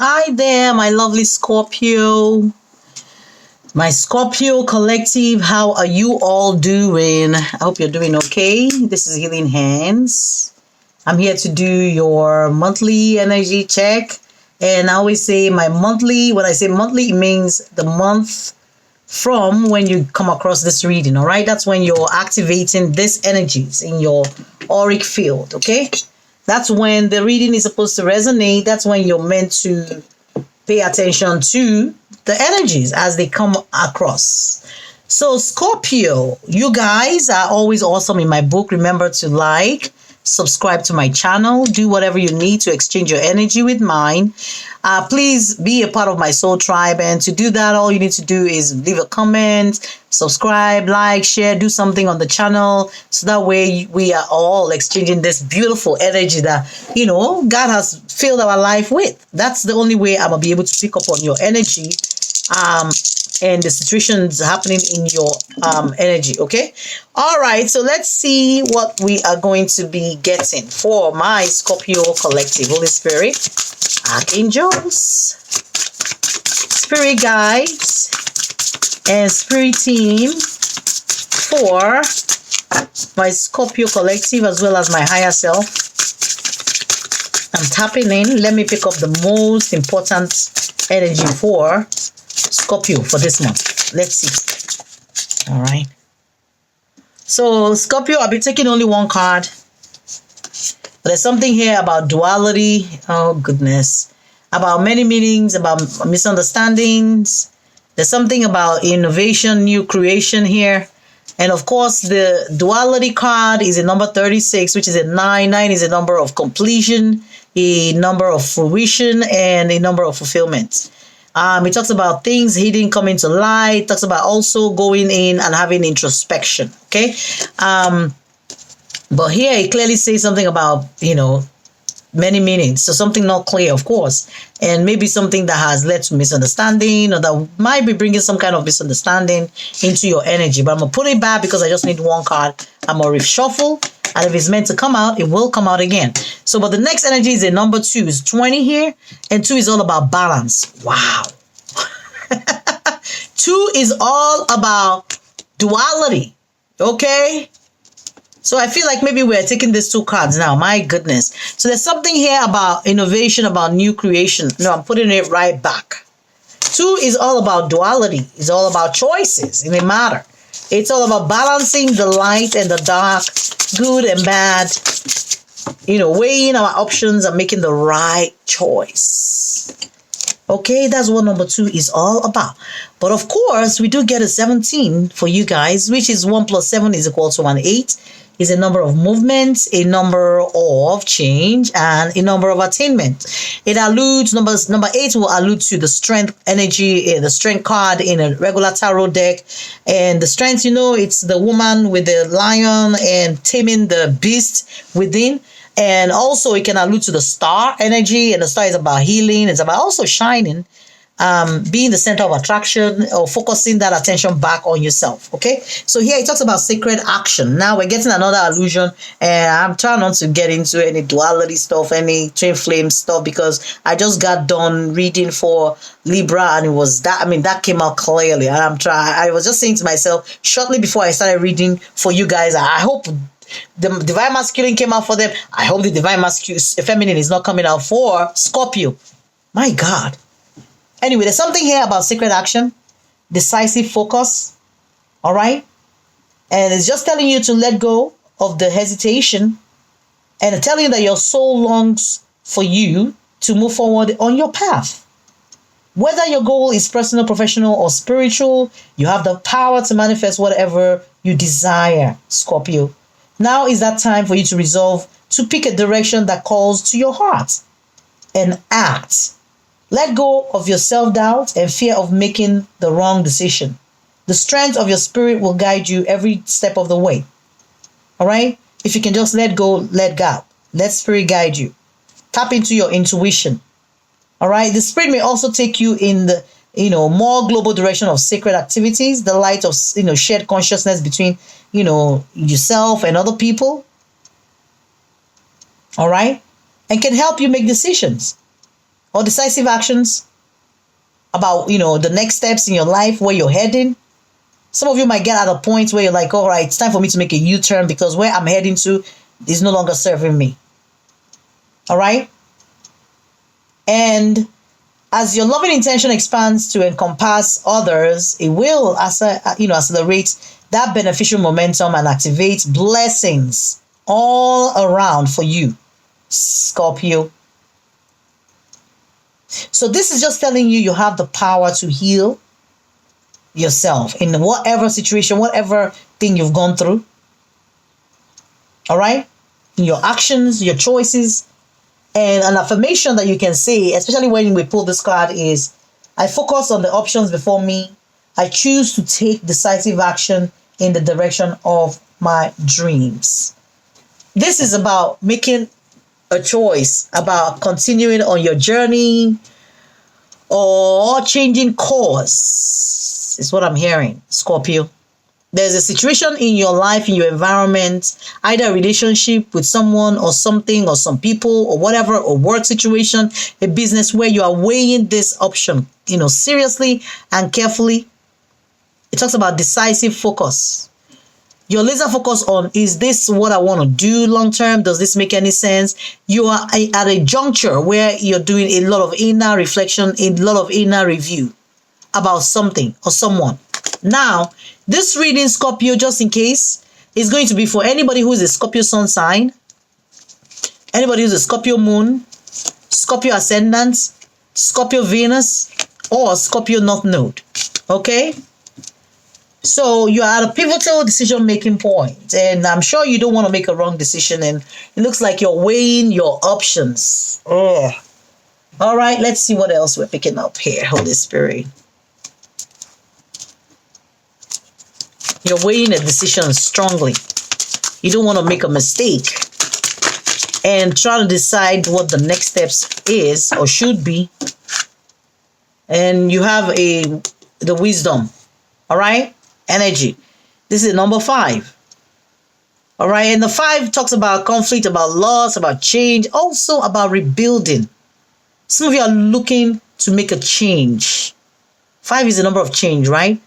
Hi there, my lovely Scorpio. My Scorpio collective, how are you all doing? I hope you're doing okay. This is Healing Hands. I'm here to do your monthly energy check. And I always say my monthly, when I say monthly, it means the month from when you come across this reading, all right? That's when you're activating these energies in your auric field, okay? That's when the reading is supposed to resonate. That's when you're meant to pay attention to the energies as they come across. So Scorpio, you guys are always awesome in my book. Remember to like, subscribe to my channel, do whatever you need to exchange your energy with mine. Please be a part of my soul tribe, and to do that, all you need to do is leave a comment, subscribe, like, share, do something on the channel, so that way we are all exchanging this beautiful energy that God has filled our life with. That's the only way I'm gonna be able to pick up on your energy and the situations happening in your energy. Okay, all right, so let's see what we are going to be getting for my Scorpio collective. Holy Spirit, archangels, spirit guides, and spirit team for my Scorpio collective as well as my higher self. I'm tapping in. Let me pick up the most important energy for Scorpio for this month. Let's see. All right. So Scorpio, I'll be taking only one card. There's something here about duality. Oh, goodness. About many meanings, about misunderstandings. There's something about innovation, new creation here. And of course, the duality card is a number 36, which is a 9. 9 is a number of completion, a number of fruition, and a number of fulfillment. It talks about things hidden coming to light. It talks about also going in and having introspection. Okay. But here it clearly says something about, many meanings. So something not clear, of course, and maybe something that has led to misunderstanding, or that might be bringing some kind of misunderstanding into your energy. But I'm going to put it back because I just need one card. I'm going to reshuffle. And if it's meant to come out, it will come out again. So, but the next energy is a number 2. It's 20 here. And 2 is all about balance. Wow. 2 is all about duality. Okay. So I feel like maybe we're taking these 2 cards now. My goodness. So there's something here about innovation, about new creation. No, I'm putting it right back. 2 is all about duality. It's all about choices in a matter. It's all about balancing the light and the dark, good and bad, weighing our options and making the right choice. Okay, that's what number 2 is all about. But of course, we do get a 17 for you guys, which is 1 plus 7 is equal to 8. Is a number of movements, a number of change, and a number of attainment. It alludes, number 8 will allude to the strength energy, the strength card in a regular tarot deck. And the strength, it's the woman with the lion and taming the beast within. And also it can allude to the star energy, and the star is about healing. It's about also shining. Being the center of attraction, or focusing that attention back on yourself. Okay, so here it talks about sacred action. Now we're getting another allusion, and I'm trying not to get into any duality stuff, any twin flame stuff, because I just got done reading for Libra, and it was that came out clearly. And I was just saying to myself shortly before I started reading for you guys, I hope the divine masculine came out for them. I hope the divine masculine feminine is not coming out for Scorpio. My God. Anyway, there's something here about sacred action, decisive focus, all right? And it's just telling you to let go of the hesitation, and telling you that your soul longs for you to move forward on your path. Whether your goal is personal, professional, or spiritual, you have the power to manifest whatever you desire, Scorpio. Now is that time for you to resolve to pick a direction that calls to your heart and act. Let go of your self-doubt and fear of making the wrong decision. The strength of your spirit will guide you every step of the way. All right? If you can just let go, let God. Let spirit guide you. Tap into your intuition. All right? The spirit may also take you in the, more global direction of sacred activities, the light of, shared consciousness between, yourself and other people. All right? And can help you make decisions. or decisive actions about, the next steps in your life, where you're heading. Some of you might get at a point where you're like, all right, it's time for me to make a U-turn because where I'm heading to is no longer serving me. All right? And as your loving intention expands to encompass others, it will accelerate that beneficial momentum and activate blessings all around for you, Scorpio. So this is just telling you have the power to heal yourself in whatever situation, whatever thing you've gone through. All right? In your actions, your choices. And an affirmation that you can say, especially when we pull this card, is, I focus on the options before me. I choose to take decisive action in the direction of my dreams. This is about making a choice, about continuing on your journey or changing course, is what I'm hearing, Scorpio. There's a situation in your life, in your environment, either a relationship with someone or something or some people or whatever, or work situation, a business, where you are weighing this option, seriously and carefully. It talks about decisive focus. You're laser focused on, is this what I want to do long term? Does this make any sense? You are at a juncture where you're doing a lot of inner reflection, a lot of inner review about something or someone. Now, this reading, Scorpio, just in case, is going to be for anybody who is a Scorpio sun sign, anybody who's a Scorpio moon, Scorpio ascendant, Scorpio Venus, or Scorpio north node. Okay? So you are at a pivotal decision-making point, and I'm sure you don't want to make a wrong decision, and it looks like you're weighing your options. Ugh. All right, let's see what else we're picking up here, Holy Spirit. You're weighing a decision strongly. You don't want to make a mistake and trying to decide what the next steps is or should be. And you have the wisdom, all right? Energy. This is number 5. All right, and the 5 talks about conflict, about loss, about change, also about rebuilding. Some of you are looking to make a change. 5 is the number of change, right?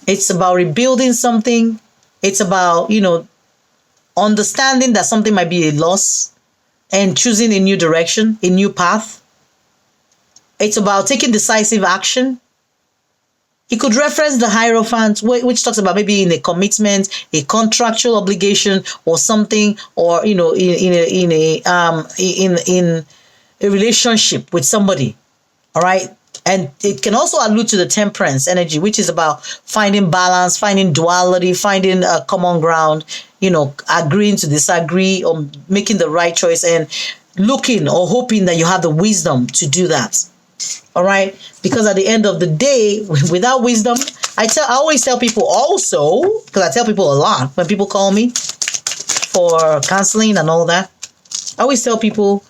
It's about rebuilding something. It's about, understanding that something might be a loss and choosing a new direction, a new path. It's about taking decisive action. It could reference the Hierophant, which talks about maybe in a commitment, a contractual obligation, or something, or in a relationship with somebody. All right. And it can also allude to the temperance energy, which is about finding balance, finding duality, finding a common ground, agreeing to disagree, or making the right choice, and looking or hoping that you have the wisdom to do that. All right. Because at the end of the day, without wisdom, I always tell people also, because I tell people a lot when people call me for counseling and all that, I always tell people,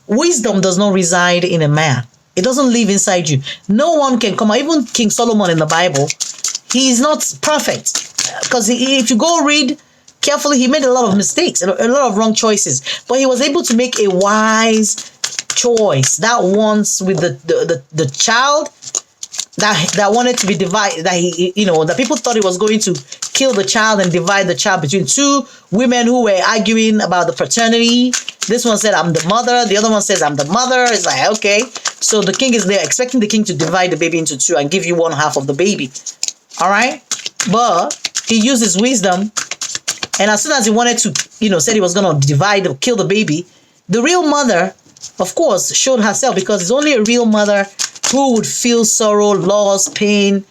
wisdom does not reside in a man. It doesn't live inside you. No one can come out. Even King Solomon in the Bible, he is not perfect. Because if you go read carefully, he made a lot of mistakes, a lot of wrong choices. But he was able to make a wise choice. That once with the child that wanted to be divided, that people thought he was going to kill the child and divide the child between 2 women who were arguing about the paternity. This one said, I'm the mother. The other one says, I'm the mother. It's like, okay. So the king is there expecting the king to divide the baby into 2 and give you 1/2 of the baby. All right. But he used his wisdom. And as soon as he wanted to, said he was going to divide or kill the baby, the real mother, of course, showed herself, because it's only a real mother who would feel sorrow, loss, pain,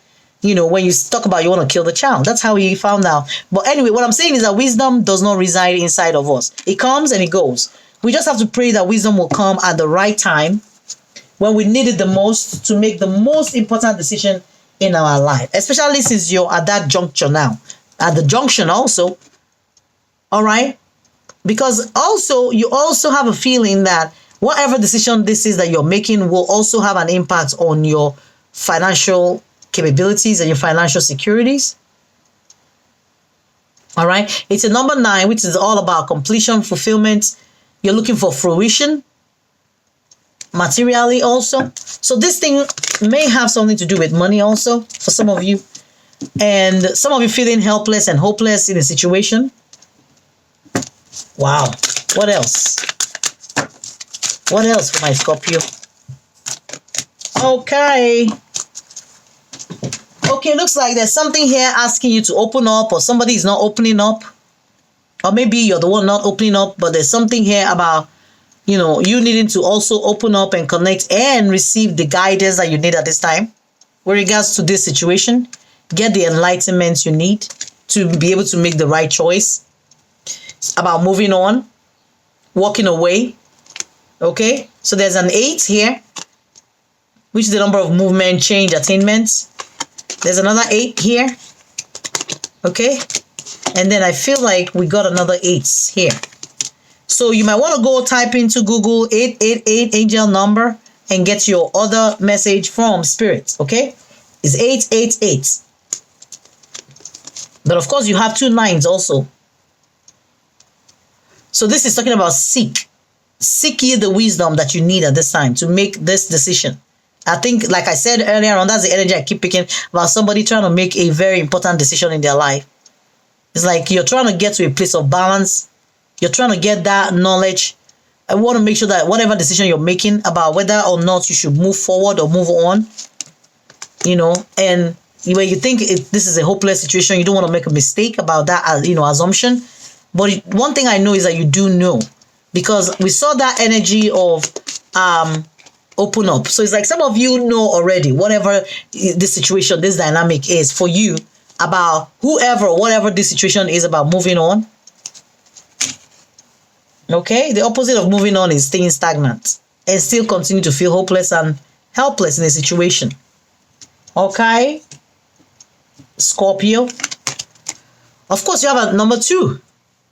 when you talk about you want to kill the child. That's how he found out. But anyway, what I'm saying is that wisdom does not reside inside of us. It comes and it goes. We just have to pray that wisdom will come at the right time, when we need it the most, to make the most important decision in our life, especially since you're at that juncture now, at the junction also. All right. Because also, you also have a feeling that whatever decision this is that you're making will also have an impact on your financial capabilities and your financial securities. All right. It's a number 9, which is all about completion, fulfillment. You're looking for fruition. materially also. So this thing may have something to do with money also for some of you. And some of you feeling helpless and hopeless in a situation. Wow. What else? What else for my Scorpio? Okay. Okay, looks like there's something here asking you to open up, or somebody is not opening up. Or maybe you're the one not opening up, but there's something here about, you needing to also open up and connect and receive the guidance that you need at this time with regards to this situation. Get the enlightenment you need to be able to make the right choice. It's about moving on, walking away. Okay, so there's an 8 here, which is the number of movement, change, attainment. There's another 8 here. Okay, and then I feel like we got another 8 here. So you might want to go type into Google 888 angel number and get your other message from Spirit. Okay, it's 888. But of course, you have 2 9s also. So this is talking about seek. Seek ye the wisdom that you need at this time to make this decision. I think, like I said earlier on, that's the energy I keep picking about somebody trying to make a very important decision in their life. It's like you're trying to get to a place of balance. You're trying to get that knowledge. I want to make sure that whatever decision you're making about whether or not you should move forward or move on, and when you think this is a hopeless situation, you don't want to make a mistake about that, assumption. But one thing I know is that you do know, because we saw that energy of open up. So it's like some of you know already, whatever this situation, this dynamic is for you, about whoever, whatever this situation is about moving on. Okay, the opposite of moving on is staying stagnant and still continue to feel hopeless and helpless in a situation. Okay, Scorpio. Of course, you have a number 2,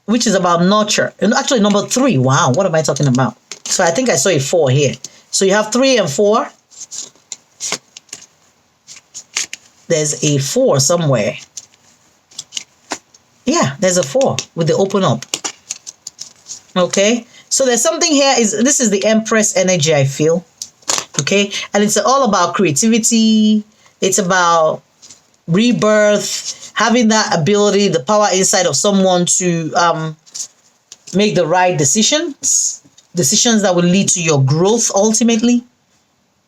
which is about nurture. And actually, number 3. Wow, what am I talking about? So I think I saw a 4 here. So you have 3 and 4. There's a 4 somewhere. Yeah, there's a 4 with the open up. Okay, so there's something here. This is the Empress energy, I feel. Okay, and it's all about creativity. It's about rebirth, having that ability, the power inside of someone to make the right decisions that will lead to your growth ultimately,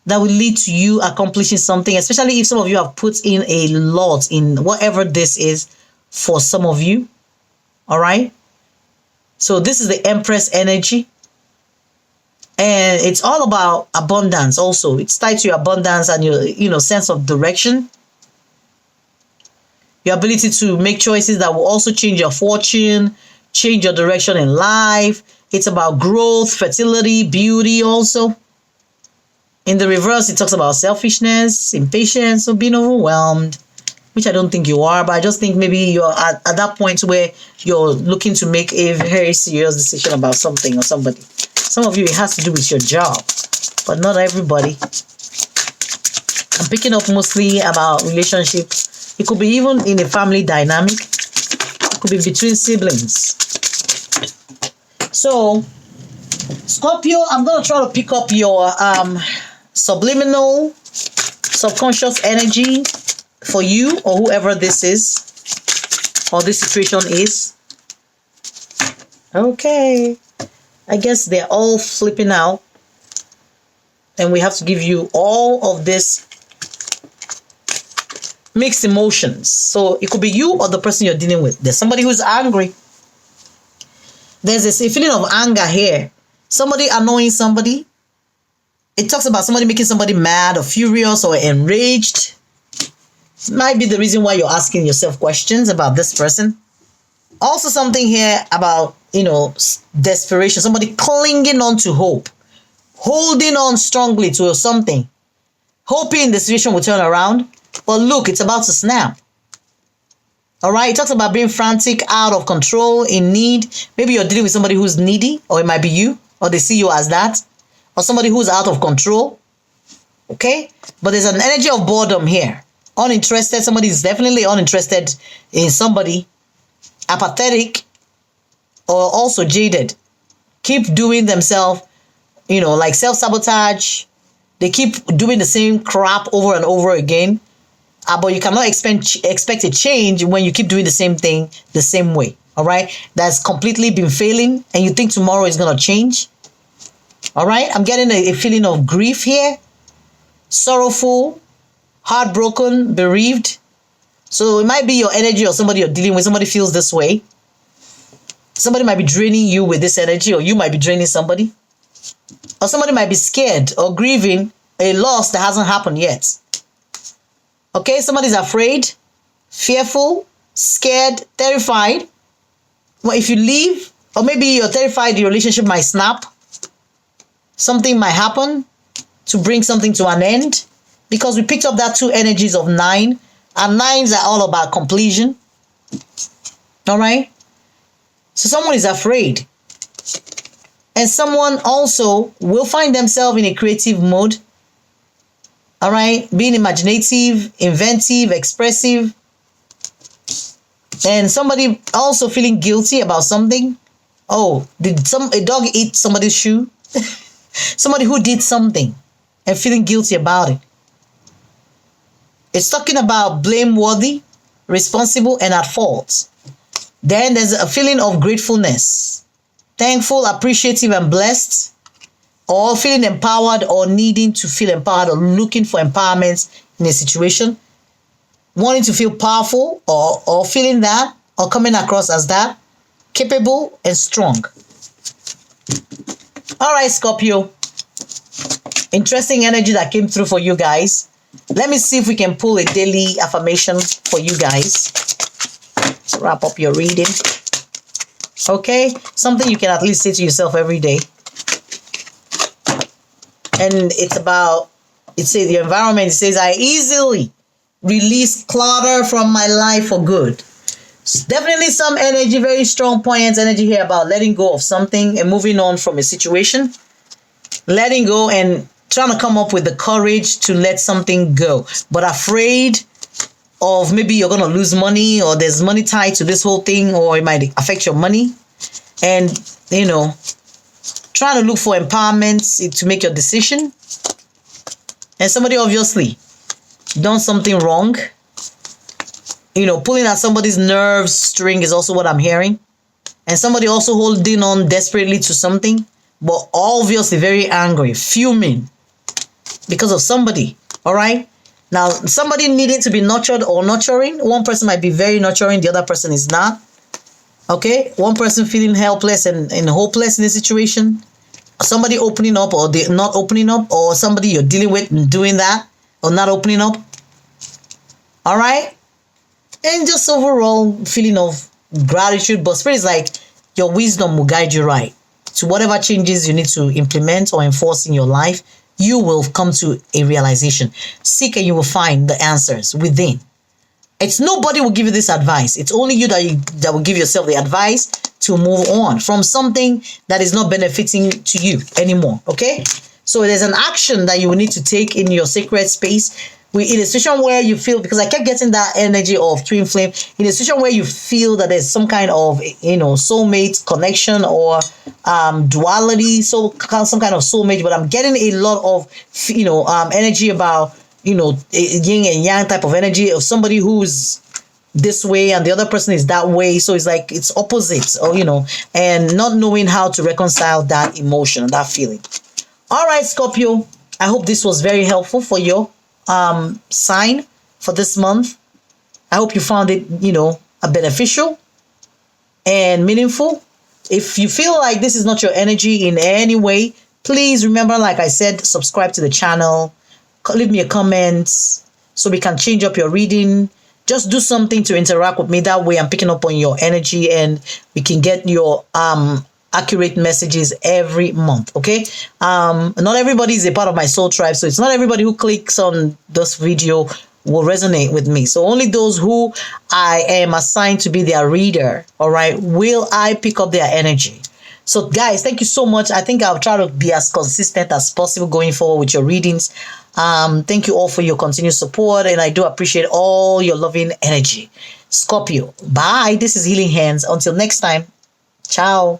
that will lead to you accomplishing something, especially if some of you have put in a lot in whatever this is for some of you. All right. So this is the Empress energy. And it's all about abundance also. It's tied to your abundance and your, sense of direction. Your ability to make choices that will also change your fortune, change your direction in life. It's about growth, fertility, beauty also. In the reverse, it talks about selfishness, impatience, or being overwhelmed, which I don't think you are, but I just think maybe you're at that point where you're looking to make a very serious decision about something or somebody. Some of you, it has to do with your job, but not everybody. I'm picking up mostly about relationships. It could be even in a family dynamic. It could be between siblings. So, Scorpio, I'm going to try to pick up your subliminal, subconscious energy for you or whoever this is or this situation is. Okay. I guess they're all flipping out. And we have to give you all of this mixed emotions. So it could be you or the person you're dealing with. There's somebody who's angry. There's a feeling of anger here. Somebody annoying somebody. It talks about somebody making somebody mad or furious or enraged. It might be the reason why you're asking yourself questions about this person. Also something here about, desperation. Somebody clinging on to hope. Holding on strongly to something. Hoping the situation will turn around. But look, it's about to snap. All right, it talks about being frantic, out of control, in need. Maybe you're dealing with somebody who's needy, or it might be you, or they see you as that, or somebody who's out of control. Okay, but there's an energy of boredom here. Uninterested, somebody is definitely uninterested in somebody. Apathetic, or also jaded. Keep doing themselves like self-sabotage. They keep doing the same crap over and over again. But you cannot expect a change when you keep doing the same thing the same way. All right. That's completely been failing, and you think tomorrow is going to change. All right. I'm getting a feeling of grief here. Sorrowful, heartbroken, bereaved. So it might be your energy or somebody you're dealing with. Somebody feels this way. Somebody might be draining you with this energy, or you might be draining somebody. Or somebody might be scared or grieving a loss that hasn't happened yet. Okay, somebody's afraid, fearful, scared, terrified. Well, if you leave, or maybe you're terrified the relationship might snap. Something might happen to bring something to an end. Because we picked up that 2 energies of 9. And 9s are all about completion. All right? So someone is afraid. And someone also will find themselves in a creative mode. All right? Being imaginative, inventive, expressive. And somebody also feeling guilty about something. Oh, did a dog eat somebody's shoe? Somebody who did something and feeling guilty about it. It's talking about blameworthy, responsible, and at fault. Then there's a feeling of gratefulness. Thankful, appreciative, and blessed. Or feeling empowered, or needing to feel empowered, or looking for empowerment in a situation. Wanting to feel powerful, or feeling that, or coming across as that. Capable and strong. All right, Scorpio. Interesting energy that came through for you guys. Let me see if we can pull a daily affirmation for you guys. Let's wrap up your reading. Okay? Something you can at least say to yourself every day. And it says the environment, it says, I easily release clutter from my life for good. Definitely some energy, very strong, poignant energy here about letting go of something and moving on from a situation. Letting go and trying to come up with the courage to let something go. But afraid of maybe you're going to lose money, or there's money tied to this whole thing, or it might affect your money. And, trying to look for empowerment to make your decision. And somebody obviously done something wrong. Pulling at somebody's nerve string is also what I'm hearing. And somebody also holding on desperately to something, but obviously very angry, fuming because of somebody. All right. Now, somebody needing to be nurtured or nurturing. One person might be very nurturing, the other person is not. Okay. One person feeling helpless and hopeless in a situation. Somebody opening up, or they not opening up, or somebody you're dealing with and doing that, or not opening up. All right. And just overall feeling of gratitude. But Spirit is like, your wisdom will guide you right to whatever changes you need to implement or enforce in your life. You will come to a realization. Seek and you will find the answers within. It's nobody will give you this advice. It's only you that will give yourself the advice to move on from something that is not benefiting to you anymore. Okay? So there's an action that you will need to take in your sacred space. In a situation where you feel, because I kept getting that energy of twin flame, in a situation where you feel that there's some kind of, soulmate connection or duality, so some kind of soulmate, but I'm getting a lot of, energy about, yin and yang type of energy of somebody who's this way and the other person is that way. So it's like it's opposites, or, and not knowing how to reconcile that emotion, that feeling. All right, Scorpio, I hope this was very helpful for your sign for this month. I hope you found it, beneficial and meaningful. If you feel like this is not your energy in any way, please remember, like I said, subscribe to the channel, leave me a comment so we can change up your reading. Just do something to interact with me. That way I'm picking up on your energy and we can get your accurate messages every month. Okay. Not everybody is a part of my soul tribe, so it's not everybody who clicks on this video will resonate with me. So only those who I am assigned to be their reader, all right, will I pick up their energy. So guys, thank you so much. I think I'll try to be as consistent as possible going forward with your readings. Thank you all for your continued support, and I do appreciate all your loving energy. Scorpio, bye. This is Healing Hands. Until next time, ciao.